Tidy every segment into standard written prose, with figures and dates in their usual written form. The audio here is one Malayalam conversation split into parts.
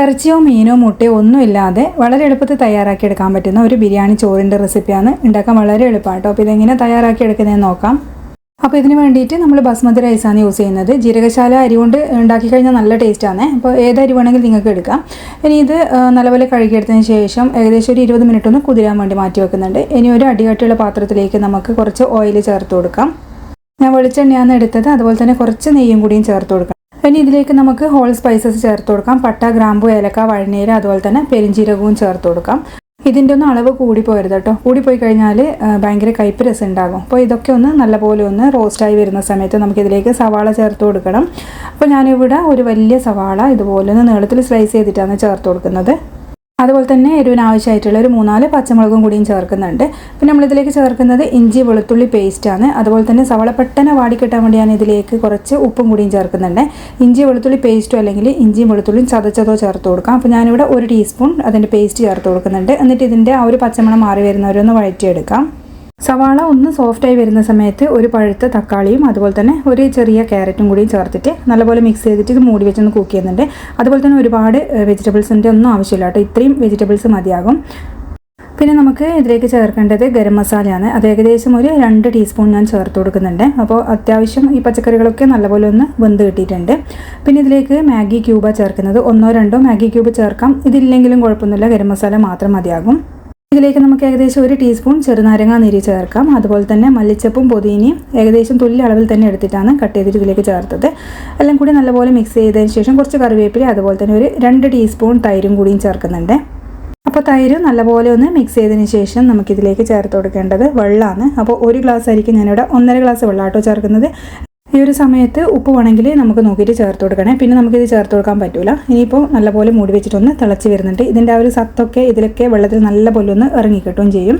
ഇറച്ചിയോ മീനോ മുട്ടയോ ഒന്നുമില്ലാതെ വളരെ എളുപ്പത്തിൽ തയ്യാറാക്കിയെടുക്കാൻ പറ്റുന്ന ഒരു ബിരിയാണി ചോറിൻ്റെ റെസിപ്പിയാണ്. ഉണ്ടാക്കാൻ വളരെ എളുപ്പമാണ് കേട്ടോ. അപ്പോൾ ഇതെങ്ങനെ തയ്യാറാക്കിയെടുക്കുന്നതെന്ന് നോക്കാം. അപ്പോൾ ഇതിന് വേണ്ടിയിട്ട് നമ്മൾ ബസ്മതി റൈസാണ് യൂസ് ചെയ്യുന്നത്. ജീരകശാല അരി കൊണ്ട് ഉണ്ടാക്കി കഴിഞ്ഞാൽ നല്ല ടേസ്റ്റാണ്. അപ്പോൾ ഏത് അരി വേണമെങ്കിൽ നിങ്ങൾക്ക് എടുക്കാം. ഇനി ഇത് നല്ലപോലെ കഴുകിയെടുത്തതിന് ശേഷം ഏകദേശം ഒരു 20 മിനിറ്റ് ഒന്ന് കുതിരാൻ വേണ്ടി മാറ്റി വെക്കുന്നുണ്ട്. ഇനി ഒരു അടികട്ടിയുള്ള പാത്രത്തിലേക്ക് നമുക്ക് കുറച്ച് ഓയിൽ ചേർത്ത് കൊടുക്കാം. ഞാൻ വെളിച്ചെണ്ണയാണ് എടുത്തത്. അതുപോലെ തന്നെ കുറച്ച് നെയ്യും കൂടിയും ചേർത്ത് കൊടുക്കാം. ഇനി ഇതിലേക്ക് നമുക്ക് ഹോൾ സ്പൈസസ് ചേർത്ത് കൊടുക്കാം. പട്ട, ഗ്രാമ്പു, ഏലക്ക, വഴനീര, അതുപോലെ തന്നെ പെരിഞ്ചീരകവും ചേർത്ത് കൊടുക്കാം. ഇതിൻ്റെ ഒന്നും അളവ് കൂടിപ്പോരുത് കേട്ടോ. കൂടിപ്പോയി കഴിഞ്ഞാൽ ഭയങ്കര കയ്പ്പ് രസം ഉണ്ടാകും. അപ്പോൾ ഇതൊക്കെ ഒന്ന് നല്ലപോലെ ഒന്ന് റോസ്റ്റായി വരുന്ന സമയത്ത് നമുക്കിതിലേക്ക് സവാള ചേർത്ത് കൊടുക്കണം. അപ്പോൾ ഞാനിവിടെ ഒരു വലിയ സവാള ഇതുപോലെ ഒന്ന് നീളത്തിൽ സ്ലൈസ് ചെയ്തിട്ടാണ് ചേർത്ത് കൊടുക്കുന്നത്. അതുപോലെ തന്നെ എരിവിന് ആവശ്യമായിട്ടുള്ള ഒരു 3-4 പച്ചമുളകും കൂടിയും ചേർക്കുന്നുണ്ട്. പിന്നെ നമ്മളിതിലേക്ക് ചേർക്കുന്നത് ഇഞ്ചി വെളുത്തുള്ളി പേസ്റ്റാണ്. അതുപോലെ തന്നെ സവാള പെട്ടെന്ന് വാടിക്കിട്ടാൻ വേണ്ടി ഞാൻ ഇതിലേക്ക് കുറച്ച് ഉപ്പും കൂടിയും ചേർക്കുന്നുണ്ട്. ഇഞ്ചി വെളുത്തുള്ളി പേസ്റ്റോ അല്ലെങ്കിൽ ഇഞ്ചിയും വെളുത്തുള്ളിയും ചതച്ചതോ ചേർത്ത് കൊടുക്കാം. അപ്പോൾ ഞാനിവിടെ 1 ടീസ്പൂൺ അതിൻ്റെ പേസ്റ്റ് ചേർത്ത് കൊടുക്കുന്നുണ്ട്. എന്നിട്ട് ഇതിൻ്റെ ആ ഒരു പച്ചമണം മാറി വരുന്നവരൊന്ന് വഴറ്റിയെടുക്കാം. സവാള ഒന്ന് സോഫ്റ്റായി വരുന്ന സമയത്ത് ഒരു പഴുത്ത തക്കാളിയും അതുപോലെ തന്നെ ഒരു ചെറിയ ക്യാരറ്റും കൂടി ചേർത്തിട്ട് നല്ലപോലെ മിക്സ് ചെയ്തിട്ട് ഇത് മൂടി വെച്ചൊന്ന് കുക്ക് ചെയ്യുന്നുണ്ട്. അതുപോലെ തന്നെ ഒരുപാട് വെജിറ്റബിൾസിൻ്റെ ഒന്നും ആവശ്യമില്ല കേട്ടോ. ഇത്രയും വെജിറ്റബിൾസ് മതിയാകും. പിന്നെ നമുക്ക് ഇതിലേക്ക് ചേർക്കേണ്ടത് ഗരം മസാലയാണ്. അത് ഏകദേശം ഒരു 2 ടീസ്പൂൺ ഞാൻ ചേർത്ത് കൊടുക്കുന്നുണ്ട്. അപ്പോൾ അത്യാവശ്യം ഈ പച്ചക്കറികളൊക്കെ നല്ലപോലെ ഒന്ന് വെന്ത് കിട്ടിയിട്ടുണ്ട്. പിന്നെ ഇതിലേക്ക് മാഗി ക്യൂബാണ് ചേർക്കുന്നത്. 1-2 മാഗി ക്യൂബ് ചേർക്കാം. ഇതില്ലെങ്കിലും കുഴപ്പമൊന്നുമില്ല, ഗരം മസാല മാത്രം മതിയാകും. ഇതിലേക്ക് നമുക്ക് ഏകദേശം 1 ടീസ്പൂൺ ചെറുനാരങ്ങ നീര് ചേർക്കാം. അതുപോലെ തന്നെ മല്ലിച്ചപ്പും പുതിനയും ഏകദേശം തുല്യ അളവിൽ തന്നെ എടുത്തിട്ടാണ് കട്ട് ചെയ്തിട്ട് ഇതിലേക്ക് ചേർത്തത്. എല്ലാം കൂടി നല്ലപോലെ മിക്സ് ചെയ്തതിന് ശേഷം കുറച്ച് കറിവേപ്പില, അതുപോലെ തന്നെ ഒരു 2 ടീസ്പൂൺ തൈരും കൂടിയും ചേർക്കുന്നുണ്ട്. അപ്പോൾ തൈര് നല്ലപോലെ ഒന്ന് മിക്സ് ചെയ്തതിന് ശേഷം നമുക്കിതിലേക്ക് ചേർത്ത് കൊടുക്കേണ്ടത് വെള്ളമാണ്. അപ്പോൾ 1 ഗ്ലാസ് ആയിരിക്കും ഞാനിവിടെ 1.5 ഗ്ലാസ് വെള്ളമാട്ടോ ചേർക്കുന്നത്. ഈ ഒരു സമയത്ത് ഉപ്പ് വേണമെങ്കിൽ നമുക്ക് നോക്കിയിട്ട് ചേർത്ത് കൊടുക്കണേ. പിന്നെ നമുക്കിത് ചേർത്ത് കൊടുക്കാൻ പറ്റില്ല. ഇനിയിപ്പോൾ നല്ലപോലെ മൂടി വെച്ചിട്ടൊന്ന് തിളച്ച് വരുന്നുണ്ട്. ഇതിൻ്റെ ആ ഒരു സത്തൊക്കെ ഇതിലൊക്കെ വെള്ളത്തിൽ നല്ലപോലെ ഒന്ന് ഇറങ്ങിക്കിട്ടുകയും ചെയ്യും.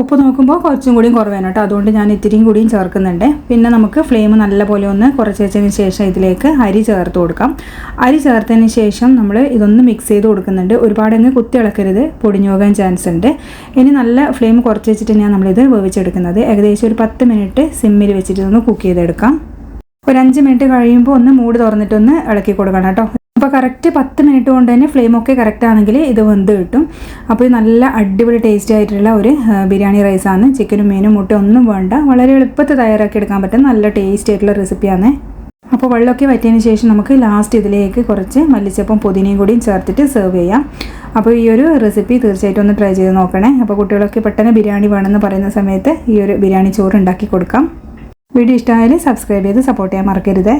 ഉപ്പ് നോക്കുമ്പോൾ കുറച്ചും കൂടിയും കുറവേണം കേട്ടോ. അതുകൊണ്ട് ഞാൻ ഇത്തിരിയും കൂടിയും ചേർക്കുന്നുണ്ട്. പിന്നെ നമുക്ക് ഫ്ലെയിം നല്ലപോലെ ഒന്ന് കുറച്ച് വെച്ചതിന് ശേഷം ഇതിലേക്ക് അരി ചേർത്ത് കൊടുക്കാം. അരി ചേർത്തതിന് ശേഷം നമ്മൾ ഇതൊന്ന് മിക്സ് ചെയ്ത് കൊടുക്കുന്നുണ്ട്. ഒരുപാടങ്ങ് കുത്തി ഇളക്കരുത്, പൊടിഞ്ഞു പോകാൻ ചാൻസ് ഉണ്ട്. ഇനി നല്ല ഫ്ലെയിം കുറച്ച് വെച്ചിട്ട് ഞാൻ നമ്മളിത് വേവിച്ചെടുക്കുന്നത്. ഏകദേശം ഒരു 10 മിനിറ്റ് സിമ്മിൽ വെച്ചിട്ട് ഒന്ന് കുക്ക് ചെയ്തെടുക്കാം. ഒരു 5 മിനിറ്റ് കഴിയുമ്പോൾ ഒന്ന് മൂടി തുറന്നിട്ടൊന്ന് ഇളക്കി കൊടുക്കണം കേട്ടോ. അപ്പോൾ കറക്റ്റ് 10 മിനിറ്റ് കൊണ്ട് തന്നെ ഫ്ലെയിമൊക്കെ കറക്റ്റ് ആണെങ്കിൽ ഇത് വെന്ത് കിട്ടും. അപ്പോൾ നല്ല അടിപൊളി ടേസ്റ്റി ആയിട്ടുള്ള ഒരു ബിരിയാണി റൈസാണ്. ചിക്കനും മീനും മുട്ട ഒന്നും വേണ്ട, വളരെ എളുപ്പത്തിൽ തയ്യാറാക്കി എടുക്കാൻ പറ്റുന്ന നല്ല ടേസ്റ്റി ആയിട്ടുള്ള റെസിപ്പിയാണ്. അപ്പോൾ വെള്ളമൊക്കെ വറ്റിയതിന് ശേഷം നമുക്ക് ലാസ്റ്റ് ഇതിലേക്ക് കുറച്ച് മല്ലിച്ചപ്പും പുതിനയും കൂടിയും ചേർത്തിട്ട് സെർവ് ചെയ്യാം. അപ്പോൾ ഈ ഒരു റെസിപ്പി തീർച്ചയായിട്ടും ഒന്ന് ട്രൈ ചെയ്ത് നോക്കണേ. അപ്പോൾ കുട്ടികളൊക്കെ പെട്ടെന്ന് ബിരിയാണി വേണമെന്ന് പറയുന്ന സമയത്ത് ഈ ഒരു ബിരിയാണി ചോറ് ഉണ്ടാക്കി കൊടുക്കാം. വീഡിയോ ഇഷ്ടമായാലും സബ്സ്ക്രൈബ് ചെയ്ത് സപ്പോർട്ട് ചെയ്യാൻ മറക്കരുത്.